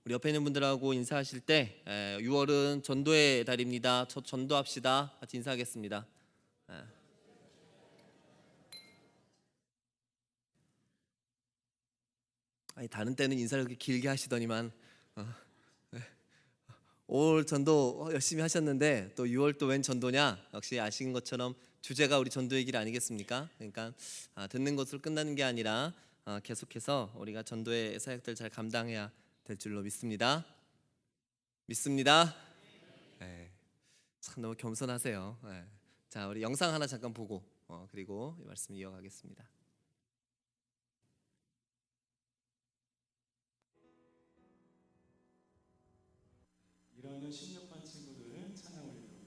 우리 옆에 있는 분들하고 인사하실 때 6월은 전도의 달입니다. 첫 전도합시다. 같이 인사하겠습니다. 예. 아니, 다른 때는 인사를 그렇게 길게 하시더니만 올 전도 열심히 하셨는데 또 6월 또 웬 전도냐? 역시 아시는 것처럼 주제가 우리 전도의 길 아니겠습니까? 그러니까 듣는 것으로 끝나는 게 아니라 계속해서 우리가 전도의 사역들 잘 감당해야 될 줄로 믿습니다. 믿습니다. 네, 참 너무 겸손하세요. 네. 자, 우리 영상 하나 잠깐 보고 그리고 이 말씀 이어가겠습니다. 일하는 16반 친구들은 찬양을 드리겠습니다.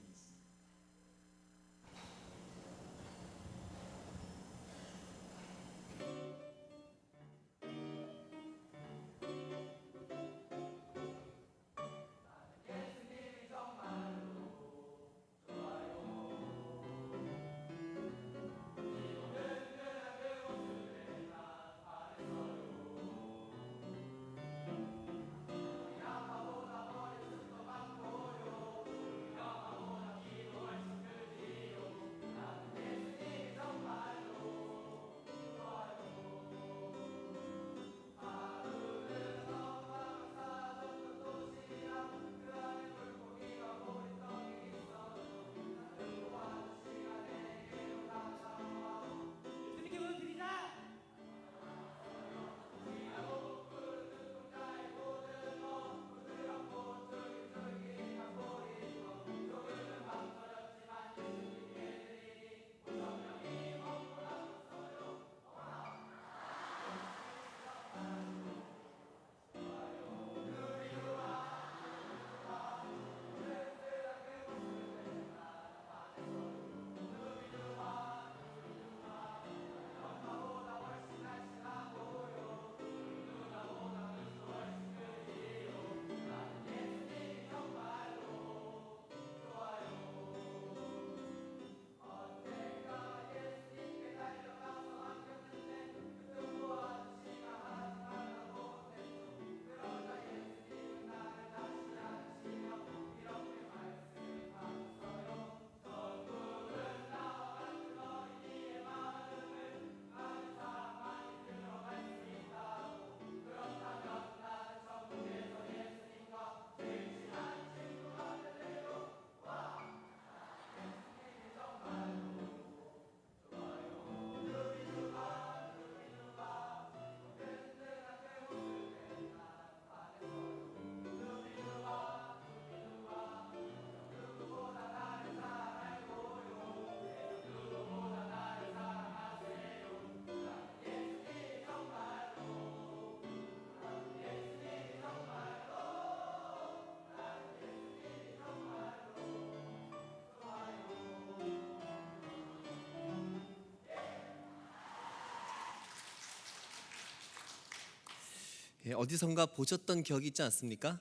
어디선가 보셨던 기억이 있지 않습니까?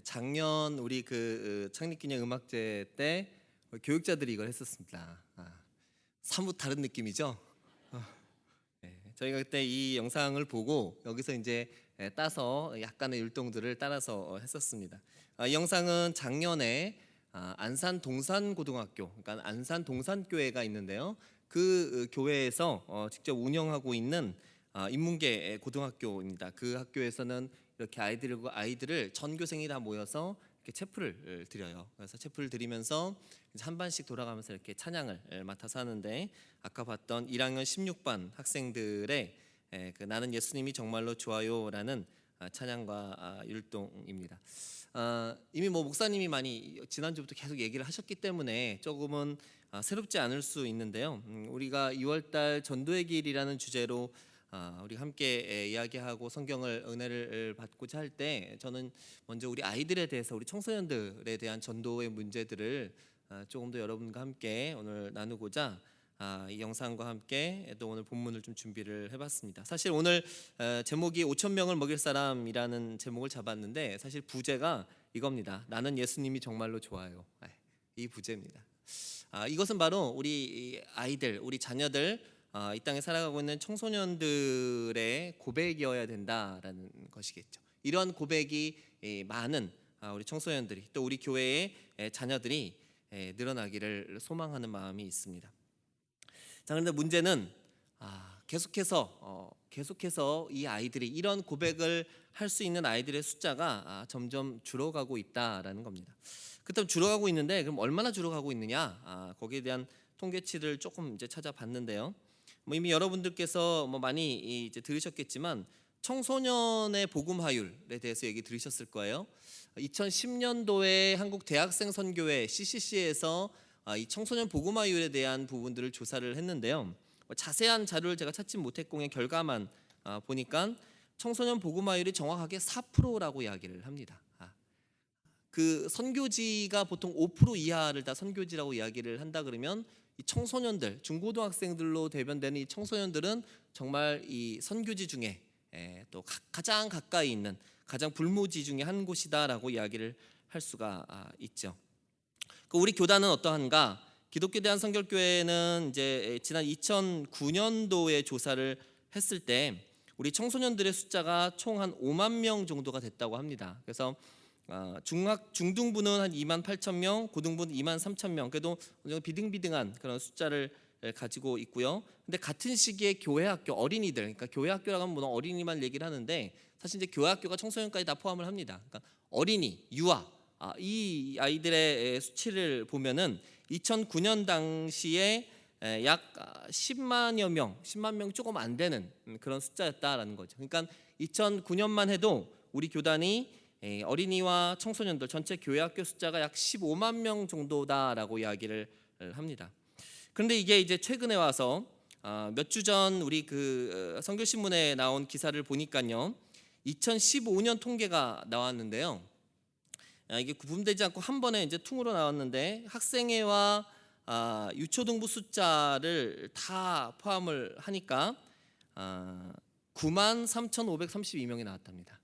작년 우리 창립기념 음악제 때 교육자들이 이걸 했었습니다. 사뭇 다른 느낌이죠. 저희가 그때 이 영상을 보고 여기서 이제 따서 약간의 율동들을 따라서 했었습니다. 이 영상은 작년에 안산 동산고등학교, 그러니까 안산 동산교회가 있는데요. 그 교회에서 직접 운영하고 있는 인문계 고등학교입니다. 그 학교에서는 이렇게 아이들을 전교생이 다 모여서 이렇게 체프를 드려요. 그래서 체프를 드리면서 한 반씩 돌아가면서 이렇게 찬양을 맡아서 하는데, 아까 봤던 1학년 16반 학생들의 나는 예수님이 정말로 좋아요라는 찬양과 율동입니다. 이미 목사님이 많이 지난주부터 계속 얘기를 하셨기 때문에 조금은 새롭지 않을 수 있는데요. 우리가 2월달 전도의 길이라는 주제로 우리 함께 이야기하고 성경을 은혜를 받고자 할 때, 저는 먼저 우리 아이들에 대해서, 우리 청소년들에 대한 전도의 문제들을 조금 더 여러분과 함께 오늘 나누고자 이 영상과 함께 또 오늘 본문을 좀 준비를 해봤습니다. 사실 오늘 제목이 5천 명을 먹일 사람이라는 제목을 잡았는데, 사실 부제가 이겁니다. 나는 예수님이 정말로 좋아요. 이 부제입니다. 이것은 바로 우리 아이들, 우리 자녀들, 이 땅에 살아가고 있는 청소년들의 고백이어야 된다라는 것이겠죠. 이러한 고백이 많은 우리 청소년들이 또 우리 교회의 자녀들이 늘어나기를 소망하는 마음이 있습니다. 자, 그런데 문제는 계속해서 이 아이들이 이런 고백을 할 수 있는 아이들의 숫자가 점점 줄어가고 있다라는 겁니다. 그렇다면 줄어가고 있는데 그럼 얼마나 줄어가고 있느냐? 거기에 대한 통계치를 조금 이제 찾아봤는데요. 이미 여러분들께서 많이 이제 들으셨겠지만 청소년의 복음화율에 대해서 얘기 들으셨을 거예요. 2010년도에 한국 대학생 선교회 CCC에서 이 청소년 복음화율에 대한 부분들을 조사를 했는데요. 자세한 자료를 제가 찾지 못했고 결과만 보니까 청소년 복음화율이 정확하게 4%라고 이야기를 합니다. 그 선교지가 보통 5% 이하를 다 선교지라고 이야기를 한다 그러면 이 청소년들, 중고등학생들로 대변되는 이 청소년들은 정말 이 선교지 중에 또 가장 가까이 있는 가장 불모지 중에 한 곳이다라고 이야기를 할 수가 있죠. 우리 교단은 어떠한가? 기독교 대한성결교회는 이제 지난 2009년도에 조사를 했을 때 우리 청소년들의 숫자가 총 한 5만 명 정도가 됐다고 합니다. 그래서 중등부는 한 2만 8천 명, 고등부는 2만 3천 명. 그래도 비등비등한 그런 숫자를 가지고 있고요. 근데 같은 시기에 교회학교 어린이들, 그러니까 교회학교라고 하면 물론 어린이만 얘기를 하는데 사실 이제 교회학교가 청소년까지 다 포함을 합니다. 그러니까 어린이, 유아 이 아이들의 수치를 보면은 2009년 당시에 약 10만여 명, 10만 명 조금 안 되는 그런 숫자였다라는 거죠. 그러니까 2009년만 해도 우리 교단이 어린이와 청소년들 전체 교회학교 숫자가 약 15만 명 정도다라고 이야기를 합니다. 그런데 이게 이제 최근에 와서 몇 주 전 우리 그 선교신문에 나온 기사를 보니까요, 2015년 통계가 나왔는데요. 이게 구분되지 않고 한 번에 이제 퉁으로 나왔는데 학생회와 유초등부 숫자를 다 포함을 하니까 9만 3,532명이 나왔답니다.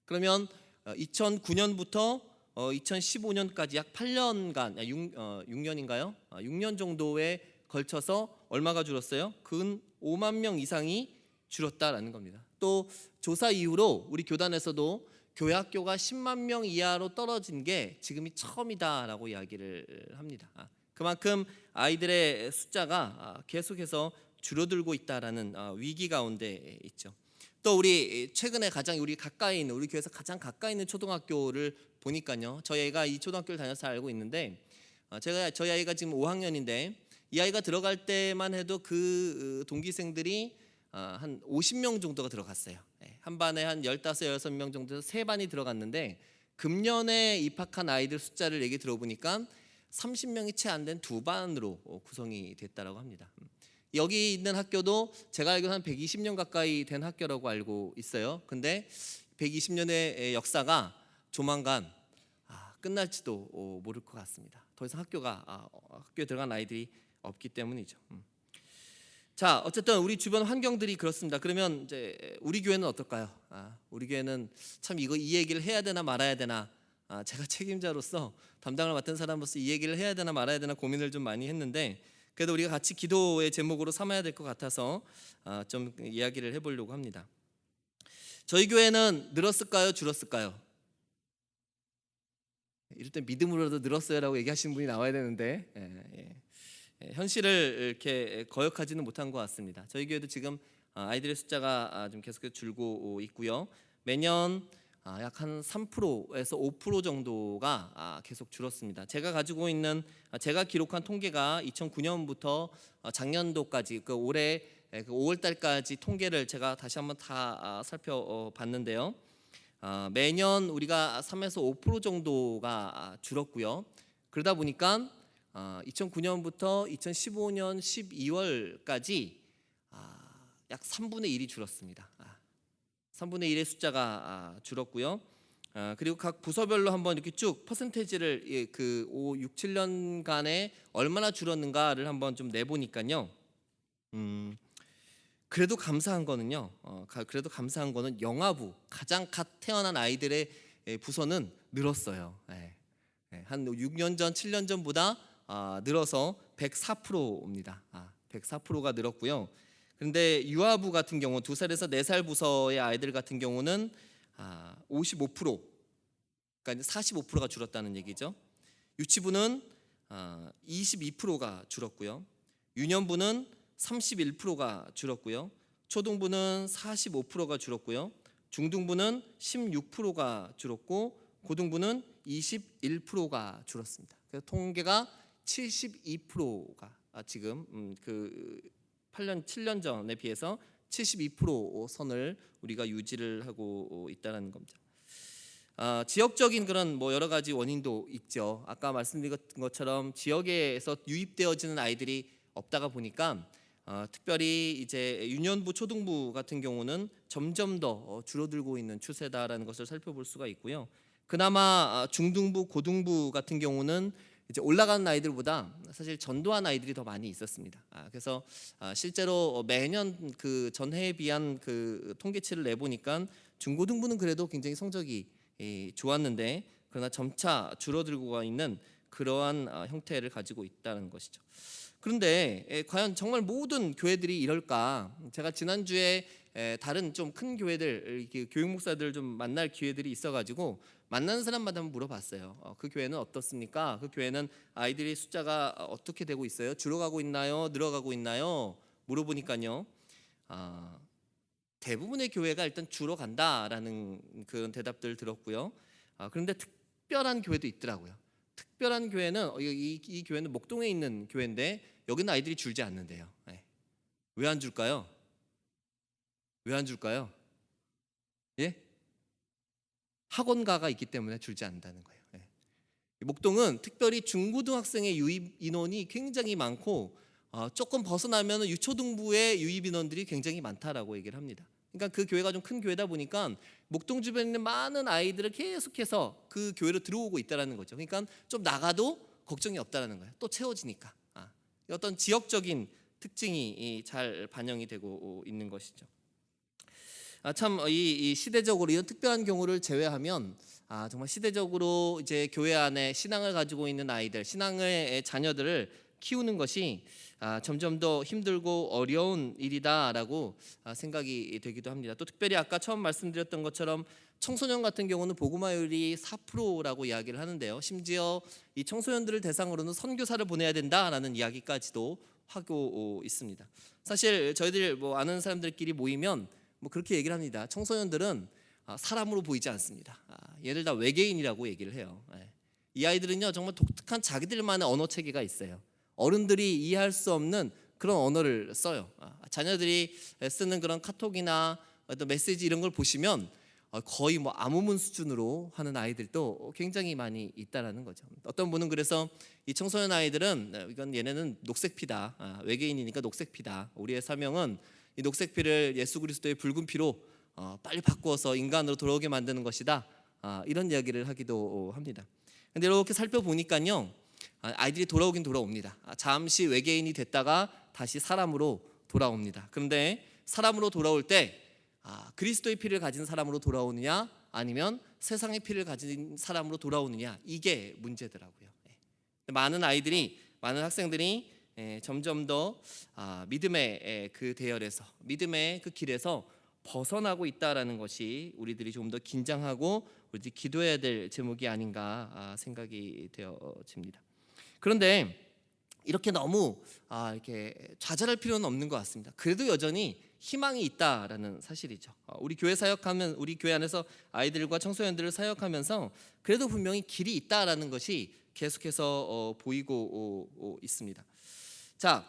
그러면 2009년부터 2015년까지 약 8년간 6년인가요? 6년 정도에 걸쳐서 얼마가 줄었어요? 근 5만 명 이상이 줄었다라는 겁니다. 또 조사 이후로 우리 교단에서도 교회학교가 10만 명 이하로 떨어진 게 지금이 처음이다라고 이야기를 합니다. 그만큼 아이들의 숫자가 계속해서 줄어들고 있다라는 위기 가운데 있죠. 또 우리 최근에 가장 우리 가까이 있는 우리 교회에서 가장 가까이 있는 초등학교를 보니까요, 저희 아이가 이 초등학교를 다녀서 알고 있는데 저희 아이가 지금 5학년인데 이 아이가 들어갈 때만 해도 그 동기생들이 한 50명 정도가 들어갔어요. 한 반에 한 15, 16명 정도에서 세 반이 들어갔는데 금년에 입학한 아이들 숫자를 얘기 들어보니까 30명이 채 안 된 두 반으로 구성이 됐다라고 합니다. 여기 있는 학교도 제가 알기로 한 120년 가까이 된 학교라고 알고 있어요. 근데 120년의 역사가 조만간 끝날지도 모를 것 같습니다. 더 이상 학교에 들어간 아이들이 없기 때문이죠. 자, 어쨌든 우리 주변 환경들이 그렇습니다. 그러면 이제 우리 교회는 어떨까요? 우리 교회는 참 이 얘기를 해야 되나 말아야 되나, 제가 책임자로서 담당을 맡은 사람으로서 이 얘기를 해야 되나 말아야 되나 고민을 좀 많이 했는데 그래도 우리가 같이 기도의 제목으로 삼아야 될 것 같아서 좀 이야기를 해보려고 합니다. 저희 교회는 늘었을까요? 줄었을까요? 이럴 때 믿음으로도 늘었어요라고 얘기하시는 분이 나와야 되는데 현실을 이렇게 거역하지는 못한 것 같습니다. 저희 교회도 지금 아이들의 숫자가 좀 계속해서 줄고 있고요. 매년 약 한 3%에서 5% 정도가 계속 줄었습니다. 제가 기록한 통계가 2009년부터 작년도까지 올해 5월 달까지 통계를 제가 다시 한번 다 살펴봤는데요. 매년 우리가 3에서 5% 정도가 줄었고요. 그러다 보니까 2009년부터 2015년 12월까지 약 3분의 1이 줄었습니다. 3분의 1의 숫자가 줄었고요. 그리고 각 부서별로 한번 이렇게 쭉 퍼센테이지를 그 6, 7년간에 얼마나 줄었는가를 한번 좀 내보니까요. 그래도 감사한 거는요. 그래도 감사한 거는 영아부 가장 갓 태어난 아이들의 부서는 늘었어요. 한 6년 전, 7년 전보다 늘어서 104%입니다. 104%가 늘었고요. 그런데 유아부 같은 경우 2살에서 4살 부서의 아이들 같은 경우는 55%, 그러니까 45%가 줄었다는 얘기죠. 유치부는 22%가 줄었고요. 유년부는 31%가 줄었고요. 초등부는 45%가 줄었고요. 중등부는 16%가 줄었고 고등부는 21%가 줄었습니다. 그래서 통계가 72%가 지금 그 8년 7년 전에 비해서 72% 선을 우리가 유지를 하고 있다는 겁니다. 지역적인 그런 뭐 여러 가지 원인도 있죠. 아까 말씀드린 것처럼 지역에서 유입되어지는 아이들이 없다가 보니까 특별히 이제 유년부, 초등부 같은 경우는 점점 더 줄어들고 있는 추세다라는 것을 살펴볼 수가 있고요. 그나마 중등부, 고등부 같은 경우는 이제 올라가는 아이들보다 사실 전도한 아이들이 더 많이 있었습니다. 그래서 실제로 매년 그 전해에 비한 그 통계치를 내보니까 중고등부는 그래도 굉장히 성적이 좋았는데 그러나 점차 줄어들고 있는 그러한 형태를 가지고 있다는 것이죠. 그런데 과연 정말 모든 교회들이 이럴까? 제가 지난주에 다른 좀 큰 교회들, 교육 목사들 좀 만날 기회들이 있어가지고 만나는 사람마다 한번 물어봤어요. 그 교회는 어떻습니까? 그 교회는 아이들의 숫자가 어떻게 되고 있어요? 줄어가고 있나요? 늘어가고 있나요? 물어보니까요. 대부분의 교회가 일단 줄어간다라는 그런 대답들을 들었고요. 그런데 특별한 교회도 있더라고요. 특별한 교회는 이 교회는 목동에 있는 교회인데 여기는 아이들이 줄지 않는데요. 왜 안 줄까요? 왜 안 줄까요? 예? 학원가가 있기 때문에 줄지 않는다는 거예요. 목동은 특별히 중고등학생의 유입 인원이 굉장히 많고 조금 벗어나면 유초등부의 유입 인원들이 굉장히 많다라고 얘기를 합니다. 그러니까 그 교회가 좀 큰 교회다 보니까 목동 주변에 있는 많은 아이들을 계속해서 그 교회로 들어오고 있다라는 거죠. 그러니까 좀 나가도 걱정이 없다라는 거예요. 또 채워지니까. 어떤 지역적인 특징이 잘 반영이 되고 있는 것이죠. 참 이 시대적으로 이런 특별한 경우를 제외하면 정말 시대적으로 이제 교회 안에 신앙을 가지고 있는 아이들, 신앙의 자녀들을 키우는 것이 점점 더 힘들고 어려운 일이다라고 생각이 되기도 합니다. 또 특별히 아까 처음 말씀드렸던 것처럼 청소년 같은 경우는 복음화율이 4%라고 이야기를 하는데요. 심지어 이 청소년들을 대상으로는 선교사를 보내야 된다라는 이야기까지도 하고 있습니다. 사실 저희들 뭐 아는 사람들끼리 모이면 뭐 그렇게 얘기를 합니다. 청소년들은 사람으로 보이지 않습니다. 얘들 다 외계인이라고 얘기를 해요. 이 아이들은요 정말 독특한 자기들만의 언어 체계가 있어요. 어른들이 이해할 수 없는 그런 언어를 써요. 자녀들이 쓰는 그런 카톡이나 어떤 메시지 이런 걸 보시면 거의 뭐 암호문 수준으로 하는 아이들도 굉장히 많이 있다라는 거죠. 어떤 분은 그래서 이 청소년 아이들은 이건 얘네는 녹색피다. 외계인이니까 녹색피다. 우리의 사명은 이 녹색피를 예수 그리스도의 붉은 피로 빨리 바꾸어서 인간으로 돌아오게 만드는 것이다. 이런 이야기를 하기도 합니다. 근데 이렇게 살펴보니까요, 아이들이 돌아오긴 돌아옵니다. 잠시 외계인이 됐다가 다시 사람으로 돌아옵니다. 그런데 사람으로 돌아올 때 그리스도의 피를 가진 사람으로 돌아오느냐, 아니면 세상의 피를 가진 사람으로 돌아오느냐, 이게 문제더라고요. 많은 아이들이, 많은 학생들이 점점 더 믿음의 그 대열에서, 믿음의 그 길에서 벗어나고 있다라는 것이 우리들이 좀 더 긴장하고 우리들이 기도해야 될 제목이 아닌가 생각이 되어집니다. 그런데 이렇게 너무 이렇게 좌절할 필요는 없는 것 같습니다. 그래도 여전히 희망이 있다라는 사실이죠. 우리 교회 사역하면, 우리 교회 안에서 아이들과 청소년들을 사역하면서 그래도 분명히 길이 있다라는 것이 계속해서 보이고 있습니다. 자,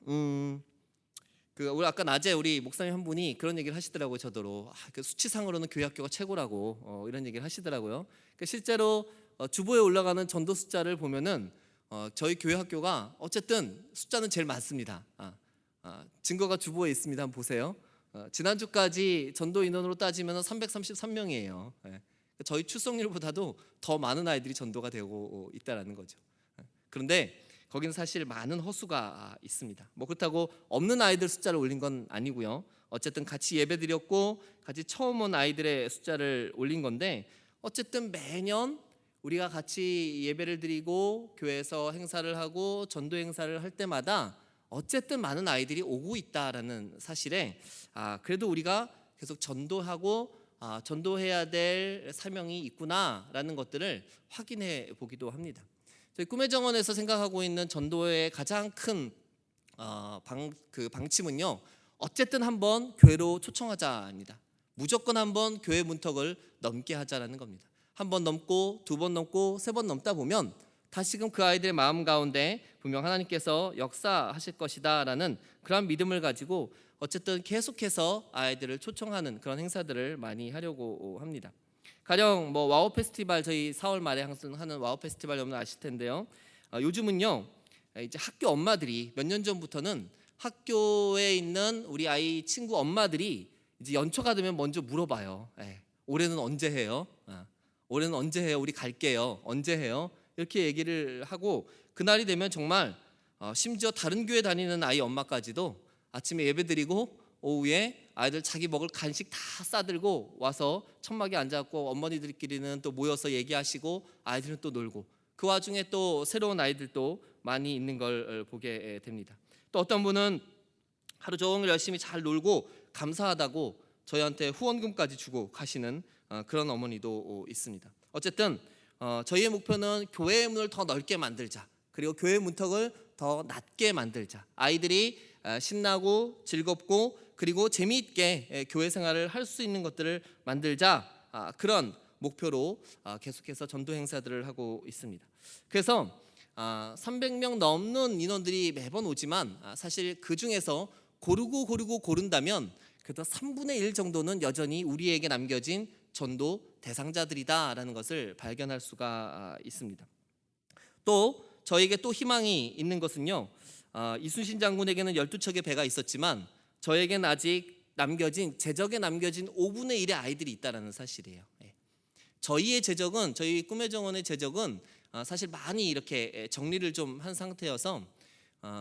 우리 아까 낮에 우리 목사님 한 분이 그런 얘기를 하시더라고요. 저더러 그 수치상으로는 교회 학교가 최고라고 이런 얘기를 하시더라고요. 실제로 주보에 올라가는 전도 숫자를 보면은 저희 교회 학교가 어쨌든 숫자는 제일 많습니다. 증거가 주보에 있습니다. 한번 보세요. 지난주까지 전도 인원으로 따지면 333명이에요. 저희 출석률보다도 더 많은 아이들이 전도가 되고 있다라는 거죠. 그런데 거기는 사실 많은 허수가 있습니다. 뭐 그렇다고 없는 아이들 숫자를 올린 건 아니고요. 어쨌든 같이 예배드렸고 같이 처음 온 아이들의 숫자를 올린 건데, 어쨌든 매년 우리가 같이 예배를 드리고 교회에서 행사를 하고 전도 행사를 할 때마다 어쨌든 많은 아이들이 오고 있다라는 사실에 그래도 우리가 계속 전도하고 전도해야 될 사명이 있구나라는 것들을 확인해 보기도 합니다. 저희 꿈의 정원에서 생각하고 있는 전도의 가장 큰 방침은요, 어쨌든 한번 교회로 초청하자입니다. 무조건 한번 교회 문턱을 넘게 하자라는 겁니다. 한 번 넘고 두 번 넘고 세 번 넘다 보면 다시금 그 아이들의 마음 가운데 분명 하나님께서 역사하실 것이다라는 그런 믿음을 가지고 어쨌든 계속해서 아이들을 초청하는 그런 행사들을 많이 하려고 합니다. 가령 와우 페스티벌, 저희 4월 말에 항상 하는 와우 페스티벌 여러분 아실 텐데요. 요즘은요, 이제 학교 엄마들이 몇 년 전부터는 학교에 있는 우리 아이 친구 엄마들이 이제 연초가 되면 먼저 물어봐요. 올해는 언제 해요? 올해는 언제 해요? 우리 갈게요. 언제 해요? 이렇게 얘기를 하고, 그날이 되면 정말 심지어 다른 교회 다니는 아이 엄마까지도 아침에 예배드리고 오후에 아이들 자기 먹을 간식 다 싸들고 와서 천막에 앉아갖고 어머니들끼리는 또 모여서 얘기하시고 아이들은 또 놀고, 그 와중에 또 새로운 아이들도 많이 있는 걸 보게 됩니다. 또 어떤 분은 하루 종일 열심히 잘 놀고 감사하다고 저희한테 후원금까지 주고 가시는 그런 어머니도 있습니다. 어쨌든 저희의 목표는 교회의 문을 더 넓게 만들자, 그리고 교회 문턱을 더 낮게 만들자, 아이들이 신나고 즐겁고 그리고 재미있게 교회 생활을 할 수 있는 것들을 만들자, 그런 목표로 계속해서 전도 행사들을 하고 있습니다. 그래서 300명 넘는 인원들이 매번 오지만 사실 그 중에서 고른다면 그래도 3분의 1 정도는 여전히 우리에게 남겨진 전도 대상자들이다라는 것을 발견할 수가 있습니다. 또 저에게 또 희망이 있는 것은요, 이순신 장군에게는 12척의 배가 있었지만 저에게는 아직 제적에 남겨진 5분의 1의 아이들이 있다는 사실이에요. 저희의 제적은, 저희 꿈의 정원의 제적은 사실 많이 이렇게 정리를 좀 한 상태여서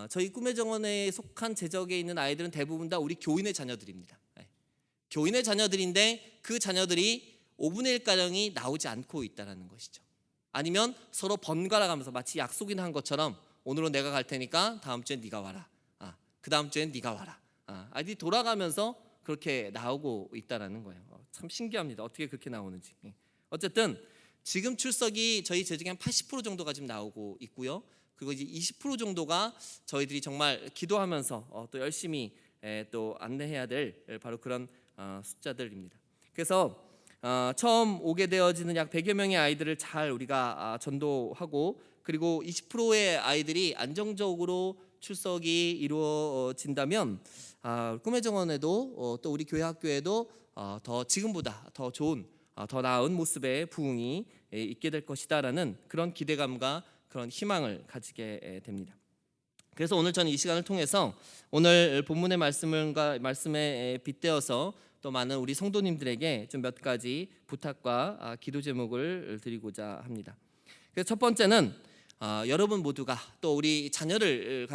저희 꿈의 정원에 속한 제적에 있는 아이들은 대부분 다 우리 교인의 자녀들입니다. 교인의 자녀들인데 그 자녀들이 5분의 1가량이 나오지 않고 있다는 것이죠. 아니면 서로 번갈아 가면서 마치 약속이나 한 것처럼 오늘은 내가 갈 테니까 다음 주엔 네가 와라, 그 다음 주엔 네가 와라, 아이들이 돌아가면서 그렇게 나오고 있다는 거예요. 참 신기합니다. 어떻게 그렇게 나오는지. 어쨌든 지금 출석이 저희 제적이 한 80% 정도가 지금 나오고 있고요. 그리고 이제 20% 정도가 저희들이 정말 기도하면서 또 열심히 또 안내해야 될 바로 그런 숫자들입니다. 그래서 처음 오게 되어지는 약 100여 명의 아이들을 잘 우리가 전도하고, 그리고 20%의 아이들이 안정적으로 출석이 이루어진다면 꿈의 정원에도 또 우리 교회 학교에도 더 지금보다 더 좋은, 더 나은 모습의 부흥이 있게 될 것이다라는 그런 기대감과 그런 희망을 가지게 됩니다. 그래서 오늘 저는 이 시간을 통해서 오늘 본문의 말씀에 빗대어서 또 많은 우리 성도님들에게 좀 몇 가지 부탁과 기도 제목을 드리고자 합니다. 그래서 첫 번째는 여러분 모두가, 또 우리 자녀를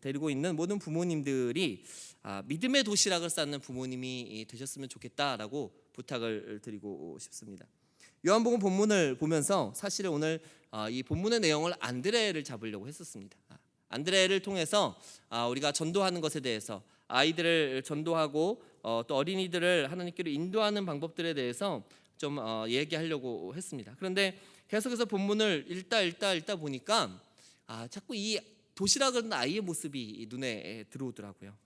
데리고 있는 모든 부모님들이 믿음의 도시락을 쌓는 부모님이 되셨으면 좋겠다라고 부탁을 드리고 싶습니다. 요한복음 본문을 보면서 사실은 오늘 이 본문의 내용을 안드레를 잡으려고 했었습니다. 안드레를 통해서 우리가 전도하는 것에 대해서, 아이들을 전도하고 또 어린이들을 하나님께로 인도하는 방법들에 대해서 좀 얘기하려고 했습니다. 그런데 계속해서 본문을 읽다 보니까 자꾸 이 도시락을 든 아이의 모습이 눈에 들어오더라고요.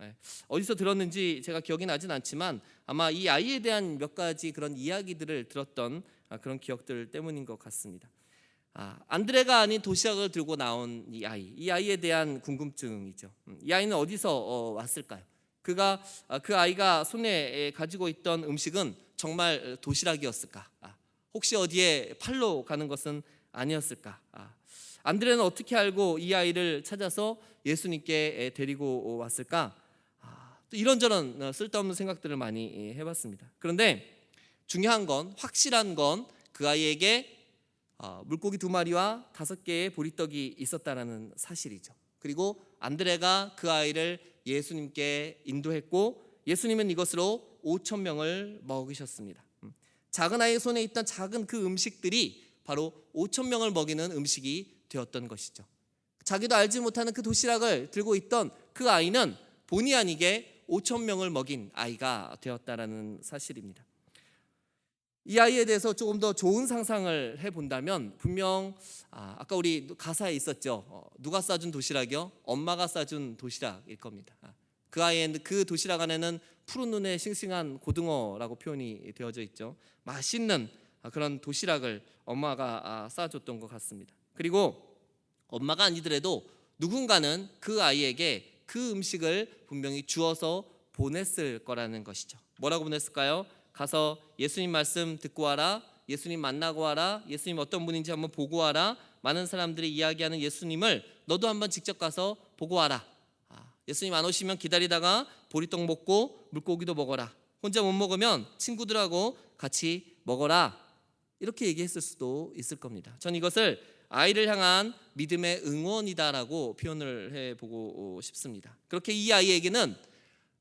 어디서 들었는지 제가 기억이 나진 않지만 아마 이 아이에 대한 몇 가지 그런 이야기들을 들었던 그런 기억들 때문인 것 같습니다. 안드레가 아닌 도시락을 들고 나온 이 아이에 대한 궁금증이죠. 이 아이는 어디서 왔을까요? 그 아이가 손에 가지고 있던 음식은 정말 도시락이었을까? 혹시 어디에 팔로 가는 것은 아니었을까? 안드레는 어떻게 알고 이 아이를 찾아서 예수님께 데리고 왔을까? 또 이런저런 쓸데없는 생각들을 많이 해봤습니다. 그런데 중요한 건, 확실한 건 그 아이에게 물고기 2마리와 5개의 보리떡이 있었다는 사실이죠. 그리고 안드레가 그 아이를 예수님께 인도했고 예수님은 이것으로 5,000명을 먹이셨습니다. 작은 아이의 손에 있던 작은 그 음식들이 바로 5,000명을 먹이는 음식이 되었던 것이죠. 자기도 알지 못하는 그 도시락을 들고 있던 그 아이는 본의 아니게 5천 명을 먹인 아이가 되었다라는 사실입니다. 이 아이에 대해서 조금 더 좋은 상상을 해본다면 분명 아까 우리 가사에 있었죠. 누가 싸준 도시락이요? 엄마가 싸준 도시락일 겁니다. 그 아이의 그 도시락 안에는 푸른 눈에 싱싱한 고등어라고 표현이 되어져 있죠. 맛있는 그런 도시락을 엄마가 싸줬던 것 같습니다. 그리고 엄마가 아니더라도 누군가는 그 아이에게 그 음식을 분명히 주어서 보냈을 거라는 것이죠. 뭐라고 보냈을까요? 가서 예수님 말씀 듣고 와라, 예수님 만나고 와라, 예수님 어떤 분인지 한번 보고 와라, 많은 사람들이 이야기하는 예수님을 너도 한번 직접 가서 보고 와라. 예수님 안 오시면 기다리다가 보리떡 먹고 물고기도 먹어라. 혼자 못 먹으면 친구들하고 같이 먹어라. 이렇게 얘기했을 수도 있을 겁니다. 전 이것을 아이를 향한 믿음의 응원이다라고 표현을 해보고 싶습니다. 그렇게 이 아이에게는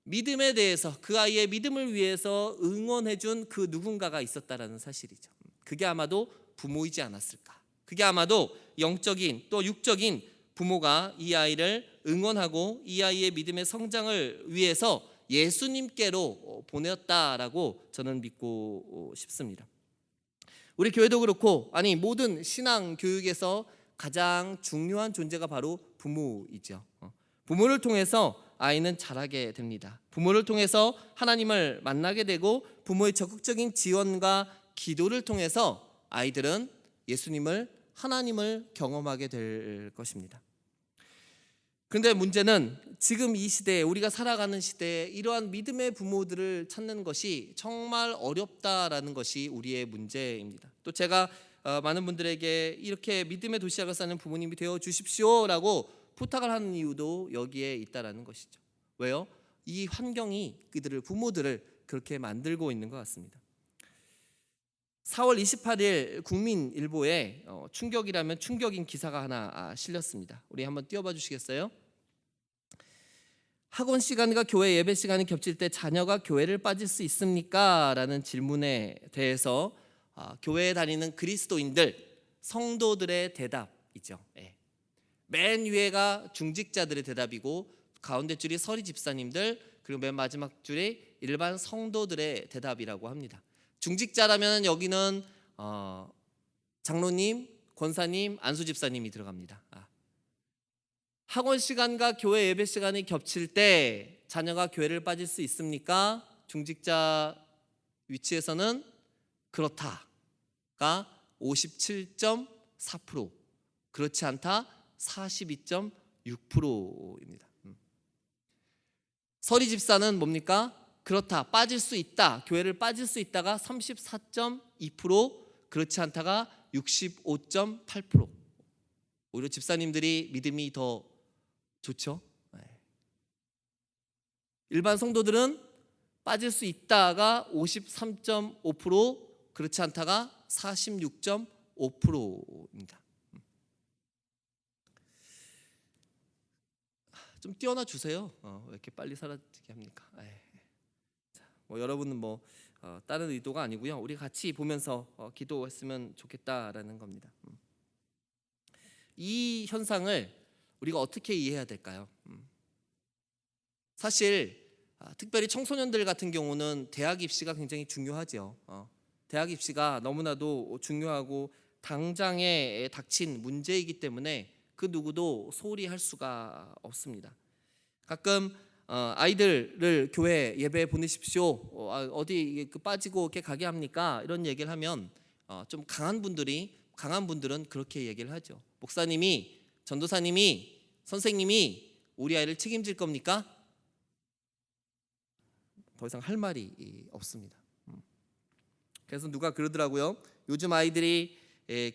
믿음에 대해서 그 아이의 믿음을 위해서 응원해준 그 누군가가 있었다라는 사실이죠. 그게 아마도 부모이지 않았을까. 그게 아마도 영적인 또 육적인 부모가 이 아이를 응원하고 이 아이의 믿음의 성장을 위해서 예수님께로 보냈다라고 저는 믿고 싶습니다. 우리 교회도 그렇고 모든 신앙 교육에서 가장 중요한 존재가 바로 부모이죠. 부모를 통해서 아이는 자라게 됩니다. 부모를 통해서 하나님을 만나게 되고 부모의 적극적인 지원과 기도를 통해서 아이들은 예수님을 하나님을 경험하게 될 것입니다. 그런데 문제는 지금 이 시대에 우리가 살아가는 시대에 이러한 믿음의 부모들을 찾는 것이 정말 어렵다라는 것이 우리의 문제입니다. 또 제가 많은 분들에게 이렇게 믿음의 도시락을 싸는 부모님이 되어 주십시오라고 부탁을 하는 이유도 여기에 있다라는 것이죠. 왜요? 이 환경이 그들을 부모들을 그렇게 만들고 있는 것 같습니다. 4월 28일 국민일보에 충격이라면 충격인 기사가 하나 실렸습니다. 우리 한번 띄워봐 주시겠어요? 학원 시간과 교회 예배 시간이 겹칠 때 자녀가 교회를 빠질 수 있습니까? 라는 질문에 대해서 교회에 다니는 그리스도인들, 성도들의 대답이죠. 맨 위에가 중직자들의 대답이고 가운데 줄이 서리 집사님들, 그리고 맨 마지막 줄이 일반 성도들의 대답이라고 합니다. 중직자라면 여기는 장로님, 권사님, 안수 집사님이 들어갑니다. 학원 시간과 교회 예배 시간이 겹칠 때 자녀가 교회를 빠질 수 있습니까? 중직자 위치에서는 그렇다가 57.4%, 그렇지 않다 42.6%입니다. 서리 집사는 뭡니까? 그렇다, 빠질 수 있다, 교회를 빠질 수 있다가 34.2%, 그렇지 않다가 65.8%. 오히려 집사님들이 믿음이 더 좋죠. 일반 성도들은 빠질 수 있다가 53.5%, 그렇지 않다가 46.5%입니다. 좀 띄워놔 주세요. 왜 이렇게 빨리 사라지게 합니까? 여러분은 다른 의도가 아니고요. 우리 같이 보면서 기도했으면 좋겠다라는 겁니다. 이 현상을 우리가 어떻게 이해해야 될까요? 사실 특별히 청소년들 같은 경우는 대학 입시가 굉장히 중요하죠. 대학 입시가 너무나도 중요하고 당장에 닥친 문제이기 때문에 그 누구도 소홀히 할 수가 없습니다. 가끔 아이들을 교회 예배 보내십시오. 어디 빠지고 이렇게 가게 합니까? 이런 얘기를 하면 좀 강한 분들은 그렇게 얘기를 하죠. 목사님이, 전도사님이, 선생님이 우리 아이를 책임질 겁니까? 더 이상 할 말이 없습니다. 그래서 누가 그러더라고요. 요즘 아이들이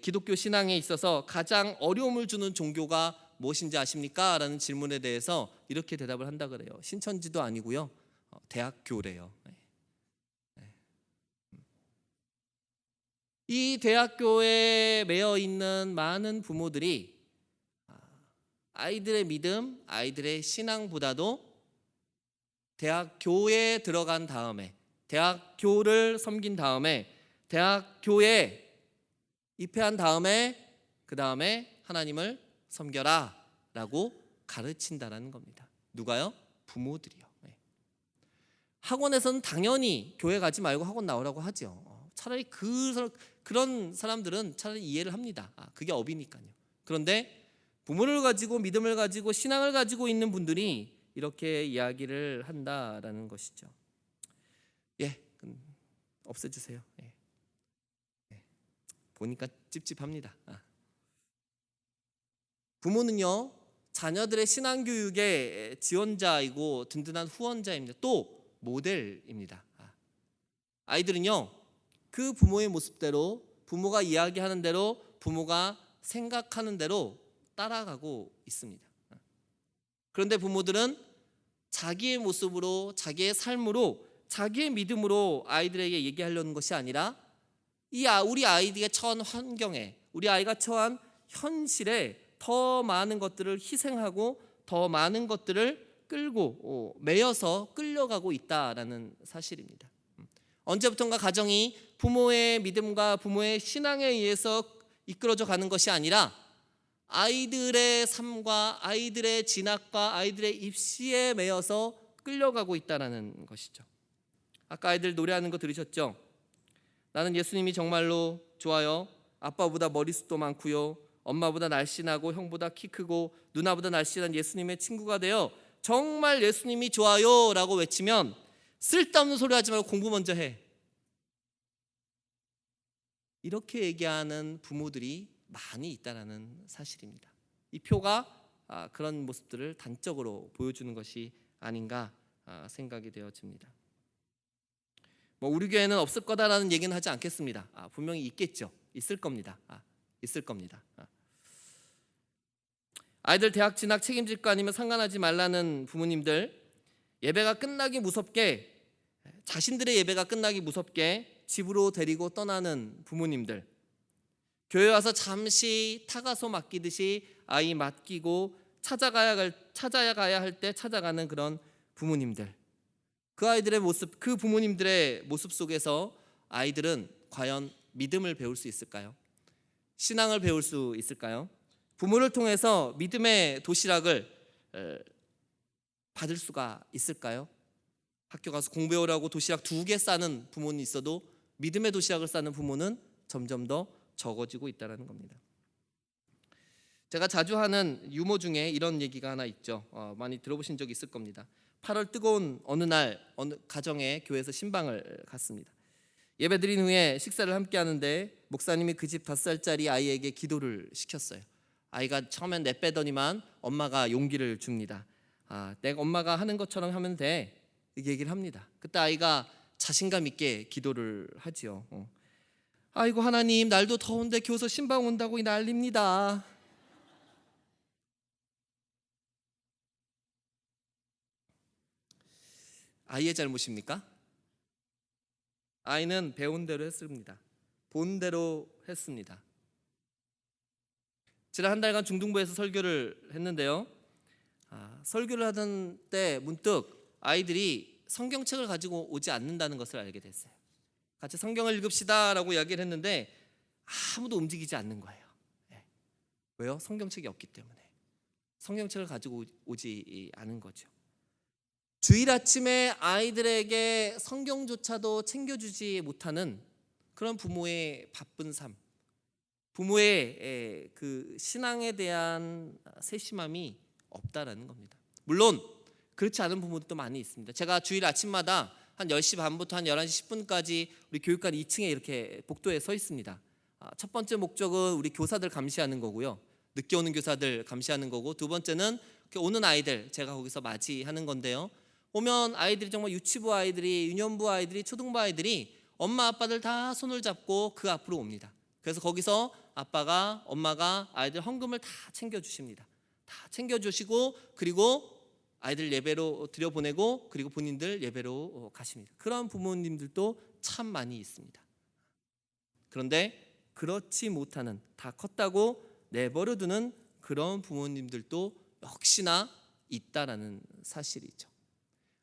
기독교 신앙에 있어서 가장 어려움을 주는 종교가 무엇인지 아십니까? 라는 질문에 대해서 이렇게 대답을 한다 그래요. 신천지도 아니고요, 대학교래요. 이 대학교에 매여 있는 많은 부모들이 아이들의 믿음, 아이들의 신앙보다도 대학교에 들어간 다음에, 대학교를 섬긴 다음에, 대학교에 입회한 다음에 그 다음에 하나님을 섬겨라 라고 가르친다라는 겁니다. 누가요? 부모들이요. 학원에서는 당연히 교회 가지 말고 학원 나오라고 하죠. 차라리 그런 사람들은 차라리 이해를 합니다. 그게 업이니까요. 그런데 부모를 가지고 믿음을 가지고 신앙을 가지고 있는 분들이 이렇게 이야기를 한다라는 것이죠. 없애주세요. 보니까 찝찝합니다. 부모는요, 자녀들의 신앙교육의 지원자이고 든든한 후원자입니다. 또 모델입니다. 아이들은요, 그 부모의 모습대로, 부모가 이야기하는 대로, 부모가 생각하는 대로 따라가고 있습니다. 그런데 부모들은 자기의 모습으로, 자기의 삶으로, 자기의 믿음으로 아이들에게 얘기하려는 것이 아니라 우리 아이들의 처한 환경에, 우리 아이가 처한 현실에 더 많은 것들을 희생하고 더 많은 것들을 끌고 매여서 끌려가고 있다라는 사실입니다. 언제부턴가 가정이 부모의 믿음과 부모의 신앙에 의해서 이끌어져 가는 것이 아니라 아이들의 삶과 아이들의 진학과 아이들의 입시에 매여서 끌려가고 있다라는 것이죠. 아까 아이들 노래하는 거 들으셨죠? 나는 예수님이 정말로 좋아요. 아빠보다 머리숱도 많고요. 엄마보다 날씬하고 형보다 키 크고 누나보다 날씬한 예수님의 친구가 되어 정말 예수님이 좋아요 라고 외치면 쓸데없는 소리 하지 말고 공부 먼저 해. 이렇게 얘기하는 부모들이 많이 있다는 사실입니다. 이 표가 그런 모습들을 단적으로 보여주는 것이 아닌가 생각이 되어집니다. 우리 교회는 없을 거다라는 얘기는 하지 않겠습니다. 분명히 있겠죠. 있을 겁니다. 있을 겁니다. 아이들 대학 진학 책임질 거 아니면 상관하지 말라는 부모님들, 예배가 끝나기 무섭게, 자신들의 예배가 끝나기 무섭게 집으로 데리고 떠나는 부모님들, 교회 와서 잠시 타가소 맡기듯이 아이 맡기고 찾아가야 할 때 찾아가는 그런 부모님들, 그 아이들의 모습, 그 부모님들의 모습 속에서 아이들은 과연 믿음을 배울 수 있을까요? 신앙을 배울 수 있을까요? 부모를 통해서 믿음의 도시락을 받을 수가 있을까요? 학교 가서 공부해오라고 도시락 2개 싸는 부모는 있어도 믿음의 도시락을 싸는 부모는 점점 더 적어지고 있다는 겁니다. 제가 자주 하는 유머 중에 이런 얘기가 하나 있죠. 많이 들어보신 적 있을 겁니다. 8월 뜨거운 어느 날 어느 가정에 교회에서 신방을 갔습니다. 예배드린 후에 식사를 함께 하는데 목사님이 그 집 5살짜리 아이에게 기도를 시켰어요. 아이가 처음엔 내빼더니만 엄마가 용기를 줍니다. 내가 엄마가 하는 것처럼 하면 돼, 이렇게 얘기를 합니다. 그때 아이가 자신감 있게 기도를 하지요. 아이고 하나님, 날도 더운데 교서 신방 온다고 난립니다. 아이의 잘못입니까? 아이는 배운 대로 했습니다. 본 대로 했습니다. 지난 한 달간 중등부에서 설교를 했는데요. 설교를 하던 때 문득 아이들이 성경책을 가지고 오지 않는다는 것을 알게 됐어요. 같이 성경을 읽읍시다라고 이야기를 했는데 아무도 움직이지 않는 거예요. 왜요? 성경책이 없기 때문에. 성경책을 가지고 오지 않은 거죠. 주일 아침에 아이들에게 성경조차도 챙겨주지 못하는 그런 부모의 바쁜 삶, 부모의 그 신앙에 대한 세심함이 없다라는 겁니다. 물론 그렇지 않은 부모들도 많이 있습니다. 제가 주일 아침마다 한 10시 반부터 한 11시 10분까지 우리 교육관 2층에 이렇게 복도에 서 있습니다. 첫 번째 목적은 우리 교사들 감시하는 거고요. 늦게 오는 교사들 감시하는 거고, 두 번째는 오는 아이들 제가 거기서 맞이하는 건데요. 오면 아이들이 정말 유치부 아이들이, 유년부 아이들이, 초등부 아이들이 엄마 아빠들 다 손을 잡고 그 앞으로 옵니다. 그래서 거기서 엄마가 아이들 헌금을 다 챙겨주십니다. 다 챙겨주시고, 그리고 아이들 예배로 들여보내고, 그리고 본인들 예배로 가십니다. 그런 부모님들도 참 많이 있습니다. 그런데 그렇지 못하는, 다 컸다고 내버려두는 그런 부모님들도 역시나 있다라는 사실이죠.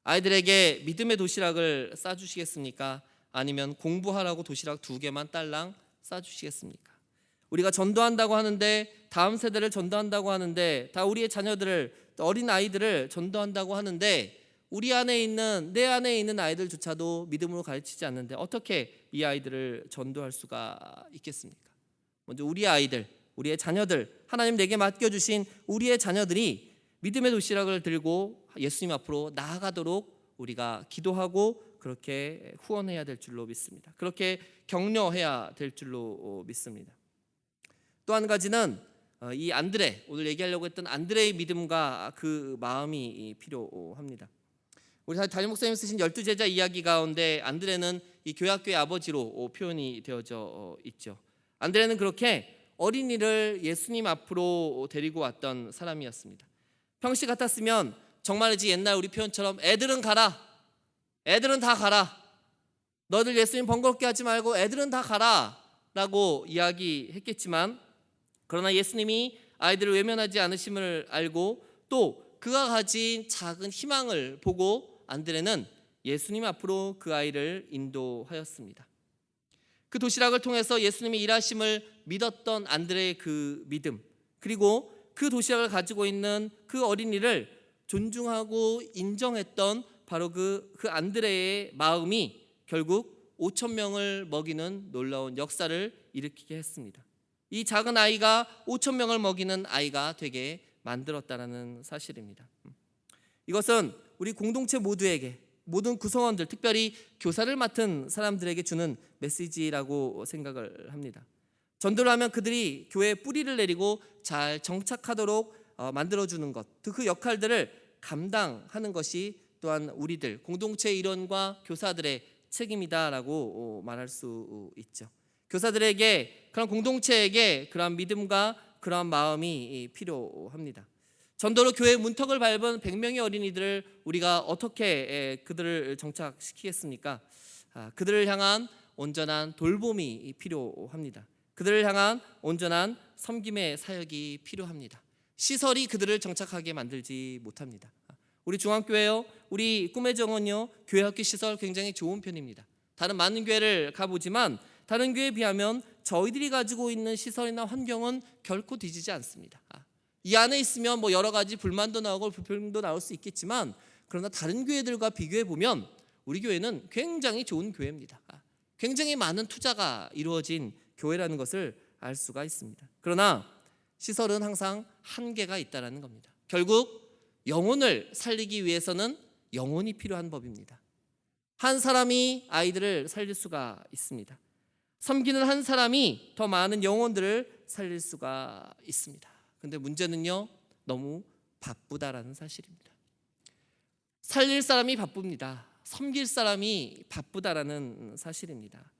아이들에게 믿음의 도시락을 싸주시겠습니까? 아니면 공부하라고 도시락 2개만 딸랑 싸주시겠습니까? 우리가 전도한다고 하는데, 다음 세대를 전도한다고 하는데, 다 우리의 자녀들을, 어린 아이들을 전도한다고 하는데 우리 안에 있는 내 안에 있는 아이들조차도 믿음으로 가르치지 않는데 어떻게 이 아이들을 전도할 수가 있겠습니까? 먼저 우리 아이들, 우리의 자녀들, 하나님 내게 맡겨주신 우리의 자녀들이 믿음의 도시락을 들고 예수님 앞으로 나아가도록 우리가 기도하고 그렇게 후원해야 될 줄로 믿습니다. 그렇게 격려해야 될 줄로 믿습니다. 또 한 가지는 이 안드레, 오늘 얘기하려고 했던 안드레의 믿음과 그 마음이 필요합니다. 우리 담임 목사님 쓰신 12제자 이야기 가운데 안드레는 이 교회학교의 아버지로 표현이 되어져 있죠. 안드레는 그렇게 어린이를 예수님 앞으로 데리고 왔던 사람이었습니다. 평시 같았으면 정말이지 옛날 우리 표현처럼 애들은 가라, 애들은 다 가라, 너희들 예수님 번거롭게 하지 말고 애들은 다 가라 라고 이야기했겠지만, 그러나 예수님이 아이들을 외면하지 않으심을 알고 또 그가 가진 작은 희망을 보고 안드레는 예수님 앞으로 그 아이를 인도하였습니다. 그 도시락을 통해서 예수님이 일하심을 믿었던 안드레의 그 믿음, 그리고 그 도시락을 가지고 있는 그 어린이를 존중하고 인정했던 바로 그 안드레의 마음이 결국 5,000명을 먹이는 놀라운 역사를 일으키게 했습니다. 이 작은 아이가 5,000명을 먹이는 아이가 되게 만들었다는 사실입니다. 이것은 우리 공동체 모두에게, 모든 구성원들, 특별히 교사를 맡은 사람들에게 주는 메시지라고 생각을 합니다. 전도를 하면 그들이 교회에 뿌리를 내리고 잘 정착하도록 만들어주는 것, 그 역할들을 감당하는 것이 또한 우리들 공동체의 일원과 교사들의 책임이다라고 말할 수 있죠. 교사들에게, 그런 공동체에게 그러한 믿음과 그러한 마음이 필요합니다. 전도로 교회의 문턱을 밟은 100명의 어린이들을 우리가 어떻게 그들을 정착시키겠습니까? 그들을 향한 온전한 돌봄이 필요합니다. 그들을 향한 온전한 섬김의 사역이 필요합니다. 시설이 그들을 정착하게 만들지 못합니다. 우리 중앙교회요, 우리 꿈의 정원요, 교회학교 시설 굉장히 좋은 편입니다. 다른 많은 교회를 가보지만 다른 교회에 비하면 저희들이 가지고 있는 시설이나 환경은 결코 뒤지지 않습니다. 이 안에 있으면 뭐 여러 가지 불만도 나오고 불평도 나올 수 있겠지만, 그러나 다른 교회들과 비교해 보면 우리 교회는 굉장히 좋은 교회입니다. 굉장히 많은 투자가 이루어진 교회라는 것을 알 수가 있습니다. 그러나 시설은 항상 한계가 있다는 겁니다. 결국 영혼을 살리기 위해서는 영혼이 필요한 법입니다. 한 사람이 아이들을 살릴 수가 있습니다. 섬기는 한 사람이 더 많은 영혼들을 살릴 수가 있습니다. 근데 문제는요, 너무 바쁘다라는 사실입니다. 살릴 사람이 바쁩니다. 섬길 사람이 바쁘다라는 사실입니다.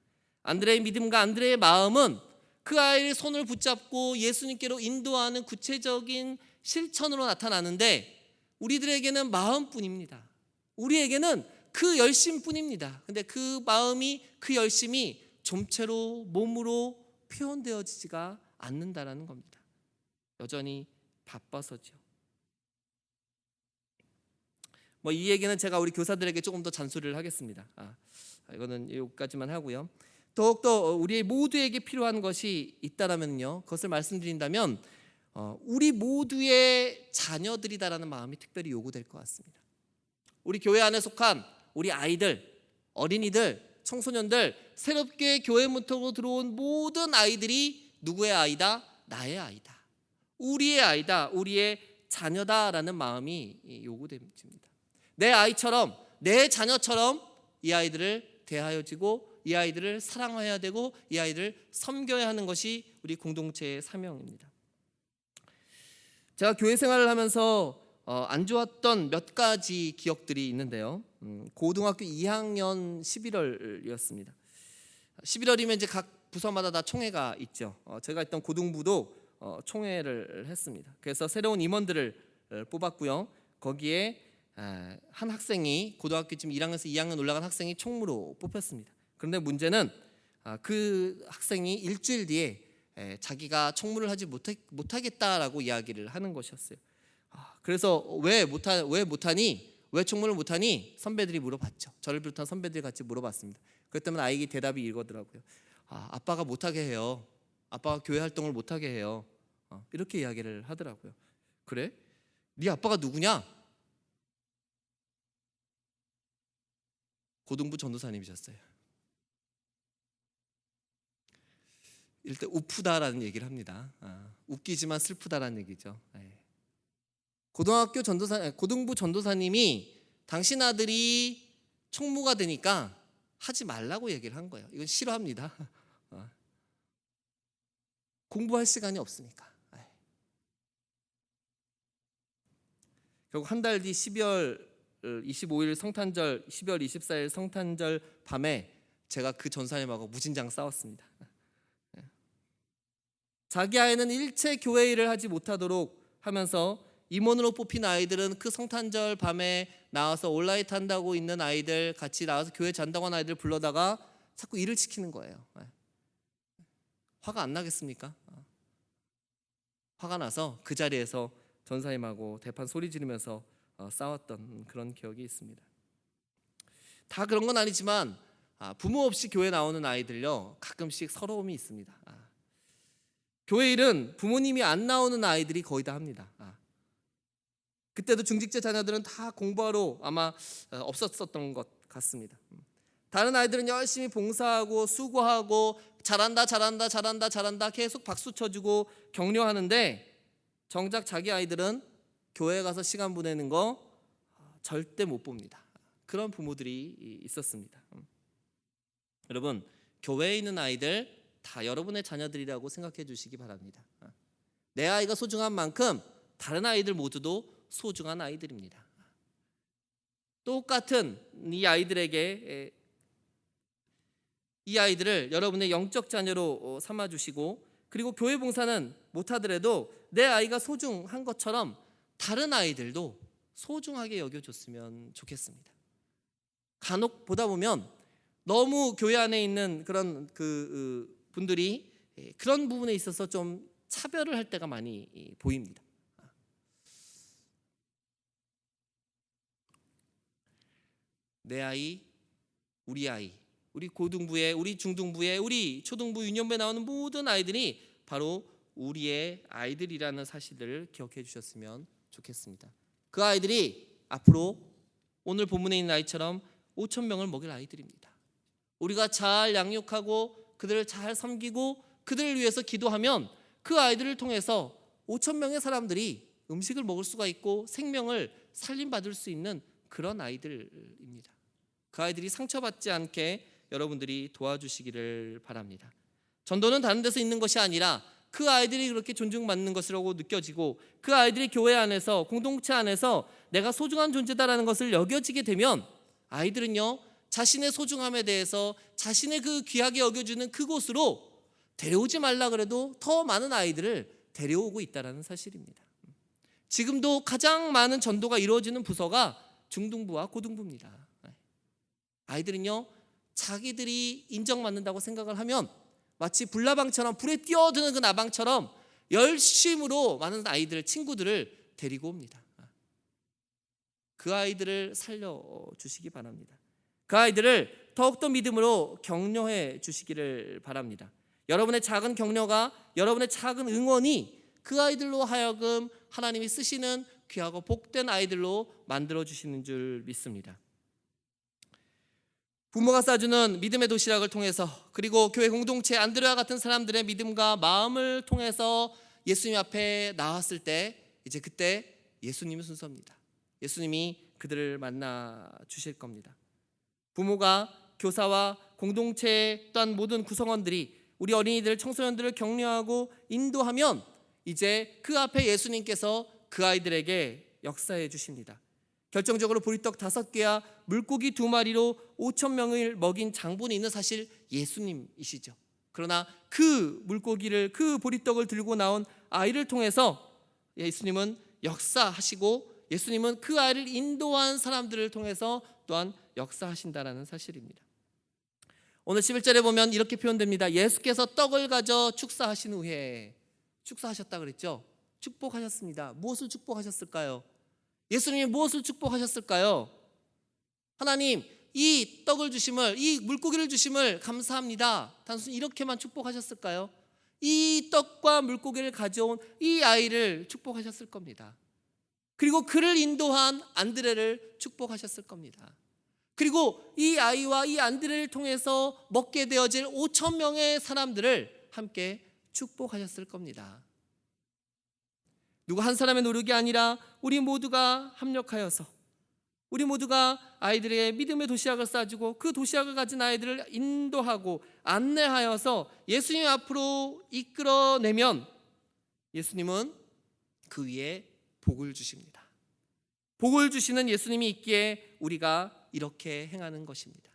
안드레의 믿음과 안드레의 마음은 그 아이의 손을 붙잡고 예수님께로 인도하는 구체적인 실천으로 나타나는데, 우리들에게는 마음뿐입니다. 우리에게는 그 열심뿐입니다. 근데 그 마음이, 그 열심이 좀채로 몸으로 표현되어지지가 않는다라는 겁니다. 여전히 바빠서죠. 이 얘기는 제가 우리 교사들에게 조금 더 잔소리를 하겠습니다. 이거는 여기까지만 하고요. 더욱더 우리 모두에게 필요한 것이 있다라면요, 그것을 말씀드린다면 우리 모두의 자녀들이다라는 마음이 특별히 요구될 것 같습니다. 우리 교회 안에 속한 우리 아이들, 어린이들, 청소년들, 새롭게 교회 문턱으로 들어온 모든 아이들이 누구의 아이다? 나의 아이다. 우리의 아이다, 우리의 자녀다라는 마음이 요구됩니다. 내 아이처럼, 내 자녀처럼 이 아이들을 대하여지고 이 아이들을 사랑해야 되고 이 아이들을 섬겨야 하는 것이 우리 공동체의 사명입니다. 제가 교회 생활을 하면서 안 좋았던 몇 가지 기억들이 있는데요. 고등학교 2학년 11월이었습니다. 11월이면 이제 각 부서마다 다 총회가 있죠. 제가 있던 고등부도 총회를 했습니다. 그래서 새로운 임원들을 뽑았고요. 거기에 한 학생이 고등학교 지금 1학년에서 2학년 올라간 학생이 총무로 뽑혔습니다. 그런데 문제는 그 학생이 일주일 뒤에 자기가 총무를 하지 못하겠다라고 이야기를 하는 것이었어요. 그래서 왜 못하니? 왜 총무를 못하니? 선배들이 물어봤죠. 저를 비롯한 선배들이 같이 물어봤습니다. 그랬더니 아이의 대답이 이거더라고요. 아빠가 못하게 해요. 아빠가 교회 활동을 못하게 해요. 이렇게 이야기를 하더라고요. 그래? 네 아빠가 누구냐? 고등부 전도사님이셨어요. 이럴 때 우프다라는 얘기를 합니다. 웃기지만 슬프다라는 얘기죠. 고등부 전도사님이 당신 아들이 총무가 되니까 하지 말라고 얘기를 한 거예요. 이건 싫어합니다. 공부할 시간이 없으니까. 결국 한 달 뒤 12월 25일 성탄절, 12월 24일 성탄절 밤에 제가 그 전사님하고 무진장 싸웠습니다. 자기 아이는 일체 교회 일을 하지 못하도록 하면서 임원으로 뽑힌 아이들은 그 성탄절 밤에 나와서 온라이트 한다고 있는 아이들, 같이 나와서 교회 잔다고 하는 아이들 불러다가 자꾸 일을 시키는 거예요. 화가 안 나겠습니까? 화가 나서 그 자리에서 전사님하고 대판 소리 지르면서 싸웠던 그런 기억이 있습니다. 다 그런 건 아니지만 부모 없이 교회 나오는 아이들요, 가끔씩 서러움이 있습니다. 교회 일은 부모님이 안 나오는 아이들이 거의 다 합니다. 그때도 중직자 자녀들은 다 공부하러 아마 없었던 것 같습니다. 다른 아이들은 열심히 봉사하고 수고하고 잘한다 잘한다 잘한다 잘한다 계속 박수 쳐주고 격려하는데 정작 자기 아이들은 교회 가서 시간 보내는 거 절대 못 봅니다. 그런 부모들이 있었습니다. 여러분, 교회에 있는 아이들 다 여러분의 자녀들이라고 생각해 주시기 바랍니다. 내 아이가 소중한 만큼 다른 아이들 모두도 소중한 아이들입니다. 똑같은 이 아이들에게 이 아이들을 여러분의 영적 자녀로 삼아주시고, 그리고 교회 봉사는 못하더라도 내 아이가 소중한 것처럼 다른 아이들도 소중하게 여겨줬으면 좋겠습니다. 간혹 보다 보면 너무 교회 안에 있는 그런 분들이 그런 부분에 있어서 좀 차별을 할 때가 많이 보입니다. 내 아이, 우리 고등부에, 우리 중등부에, 우리 초등부 유년부에 나오는 모든 아이들이 바로 우리의 아이들이라는 사실을 기억해 주셨으면 좋겠습니다. 그 아이들이 앞으로 오늘 본문에 있는 아이처럼 5천 명을 먹일 아이들입니다. 우리가 잘 양육하고 그들을 잘 섬기고 그들을 위해서 기도하면 그 아이들을 통해서 5천 명의 사람들이 음식을 먹을 수가 있고 생명을 살림받을 수 있는 그런 아이들입니다. 그 아이들이 상처받지 않게 여러분들이 도와주시기를 바랍니다. 전도는 다른 데서 있는 것이 아니라 그 아이들이 그렇게 존중받는 것이라고 느껴지고 그 아이들이 교회 안에서, 공동체 안에서 내가 소중한 존재다라는 것을 여겨지게 되면 아이들은요, 자신의 소중함에 대해서 자신의 그 귀하게 여겨주는 그곳으로 데려오지 말라 그래도 더 많은 아이들을 데려오고 있다는 사실입니다. 지금도 가장 많은 전도가 이루어지는 부서가 중등부와 고등부입니다. 아이들은요, 자기들이 인정받는다고 생각을 하면 마치 불나방처럼, 불에 뛰어드는 그 나방처럼 열심으로 많은 아이들, 친구들을 데리고 옵니다. 그 아이들을 살려주시기 바랍니다. 그 아이들을 더욱더 믿음으로 격려해 주시기를 바랍니다. 여러분의 작은 격려가, 여러분의 작은 응원이 그 아이들로 하여금 하나님이 쓰시는 귀하고 복된 아이들로 만들어 주시는 줄 믿습니다. 부모가 싸주는 믿음의 도시락을 통해서, 그리고 교회 공동체 안드레와 같은 사람들의 믿음과 마음을 통해서 예수님 앞에 나왔을 때, 이제 그때 예수님이 순서입니다. 예수님이 그들을 만나 주실 겁니다. 부모가, 교사와 공동체 또한 모든 구성원들이 우리 어린이들, 청소년들을 격려하고 인도하면 이제 그 앞에 예수님께서 그 아이들에게 역사해 주십니다. 결정적으로 보리떡 5개와 물고기 2마리로 5천 명을 먹인 장본인은 사실 예수님이시죠. 그러나 그 물고기를, 그 보리떡을 들고 나온 아이를 통해서 예수님은 역사하시고, 예수님은 그 아이를 인도한 사람들을 통해서 또한 역사하신다라는 사실입니다. 오늘 11절에 보면 이렇게 표현됩니다. 예수께서 떡을 가져 축사하신 후에, 축사하셨다 그랬죠. 축복하셨습니다. 무엇을 축복하셨을까요? 예수님이 무엇을 축복하셨을까요? 하나님, 이 떡을 주심을, 이 물고기를 주심을 감사합니다. 단순히 이렇게만 축복하셨을까요? 이 떡과 물고기를 가져온 이 아이를 축복하셨을 겁니다. 그리고 그를 인도한 안드레를 축복하셨을 겁니다. 그리고 이 아이와 이 안드레를 통해서 먹게 되어질 5천 명의 사람들을 함께 축복하셨을 겁니다. 누구 한 사람의 노력이 아니라 우리 모두가 합력하여서 우리 모두가 아이들에게 믿음의 도시락을 싸주고 그 도시락을 가진 아이들을 인도하고 안내하여서 예수님 앞으로 이끌어내면 예수님은 그 위에 복을 주십니다. 복을 주시는 예수님이 있기에 우리가 이렇게 행하는 것입니다.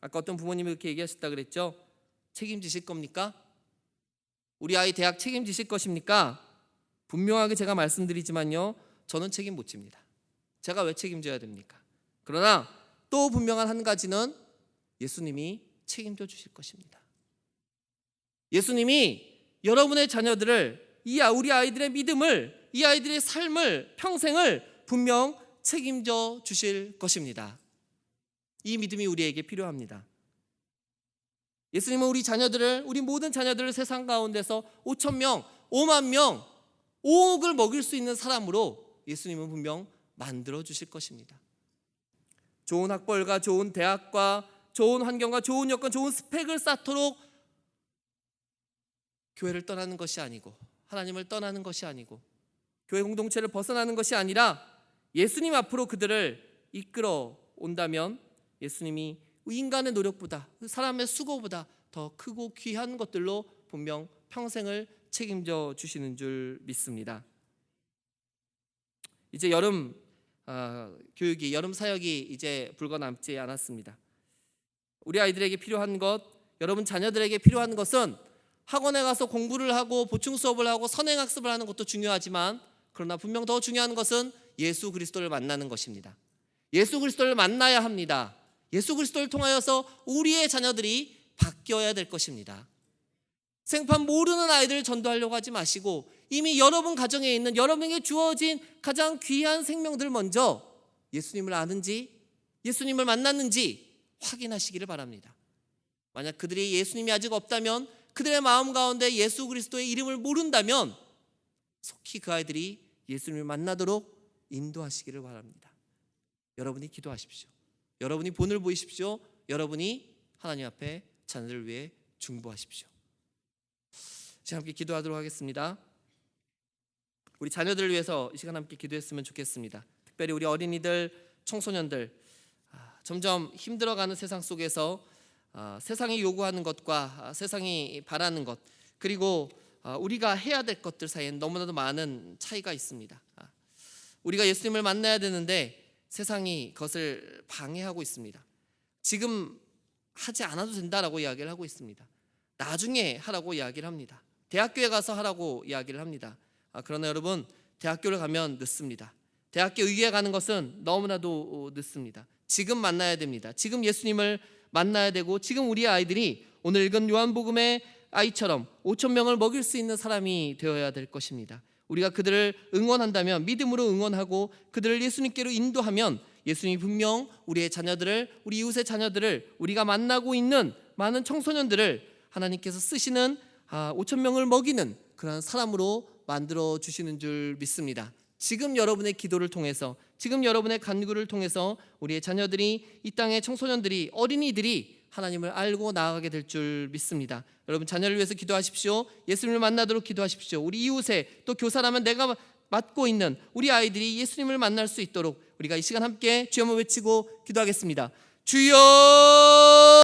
아까 어떤 부모님이 그렇게 얘기하셨다 그랬죠? 책임지실 겁니까? 우리 아이 대학 책임지실 것입니까? 분명하게 제가 말씀드리지만요, 저는 책임 못 집니다. 제가 왜 책임져야 됩니까? 그러나 또 분명한 한 가지는 예수님이 책임져 주실 것입니다. 예수님이 여러분의 자녀들을, 우리 아이들의 믿음을, 이 아이들의 삶을, 평생을 분명 책임져 주실 것입니다. 이 믿음이 우리에게 필요합니다. 예수님은 우리 모든 자녀들을 세상 가운데서 5천 명, 5만 명, 5억을 먹일 수 있는 사람으로 예수님은 분명 만들어 주실 것입니다. 좋은 학벌과 좋은 대학과 좋은 환경과 좋은 여건, 좋은 스펙을 쌓도록 교회를 떠나는 것이 아니고, 하나님을 떠나는 것이 아니고, 교회 공동체를 벗어나는 것이 아니라 예수님 앞으로 그들을 이끌어 온다면 예수님이 인간의 노력보다, 사람의 수고보다 더 크고 귀한 것들로 분명 평생을 책임져 주시는 줄 믿습니다. 이제 여름 교육이, 여름 사역이 이제 불과 남지 않았습니다. 우리 아이들에게 필요한 것, 여러분 자녀들에게 필요한 것은 학원에 가서 공부를 하고 보충 수업을 하고 선행학습을 하는 것도 중요하지만, 그러나 분명 더 중요한 것은 예수 그리스도를 만나는 것입니다. 예수 그리스도를 만나야 합니다. 예수 그리스도를 통하여서 우리의 자녀들이 바뀌어야 될 것입니다. 생판 모르는 아이들을 전도하려고 하지 마시고, 이미 여러분 가정에 있는, 여러분에게 주어진 가장 귀한 생명들 먼저 예수님을 아는지, 예수님을 만났는지 확인하시기를 바랍니다. 만약 그들이 예수님이 아직 없다면, 그들의 마음 가운데 예수 그리스도의 이름을 모른다면 속히 그 아이들이 예수님을 만나도록 인도하시기를 바랍니다. 여러분이 기도하십시오. 여러분이 본을 보이십시오. 여러분이 하나님 앞에 자녀들을 위해 중보하십시오. 자, 함께 기도하도록 하겠습니다. 우리 자녀들을 위해서 이 시간 함께 기도했으면 좋겠습니다. 특별히 우리 어린이들, 청소년들, 점점 힘들어가는 세상 속에서 세상이 요구하는 것과 세상이 바라는 것, 그리고 우리가 해야 될 것들 사이엔 너무나도 많은 차이가 있습니다. 우리가 예수님을 만나야 되는데 세상이 그것을 방해하고 있습니다. 지금 하지 않아도 된다라고 이야기를 하고 있습니다. 나중에 하라고 이야기를 합니다. 대학교에 가서 하라고 이야기를 합니다. 그러나 여러분, 대학교를 가면 늦습니다. 대학교 의기에 가는 것은 너무나도 늦습니다. 지금 만나야 됩니다. 지금 예수님을 만나야 되고, 지금 우리 아이들이 오늘 읽은 요한복음의 아이처럼 5천 명을 먹일 수 있는 사람이 되어야 될 것입니다. 우리가 그들을 응원한다면, 믿음으로 응원하고 그들을 예수님께로 인도하면 예수님이 분명 우리의 자녀들을, 우리 이웃의 자녀들을, 우리가 만나고 있는 많은 청소년들을 하나님께서 쓰시는 5천 명을 먹이는 그런 사람으로 만들어 주시는 줄 믿습니다. 지금 여러분의 기도를 통해서, 지금 여러분의 간구를 통해서 우리의 자녀들이, 이 땅의 청소년들이, 어린이들이 하나님을 알고 나아가게 될 줄 믿습니다. 여러분 자녀를 위해서 기도하십시오. 예수님을 만나도록 기도하십시오. 우리 이웃에, 또 교사라면 내가 맡고 있는 우리 아이들이 예수님을 만날 수 있도록 우리가 이 시간 함께 주여 한번 외치고 기도하겠습니다. 주여!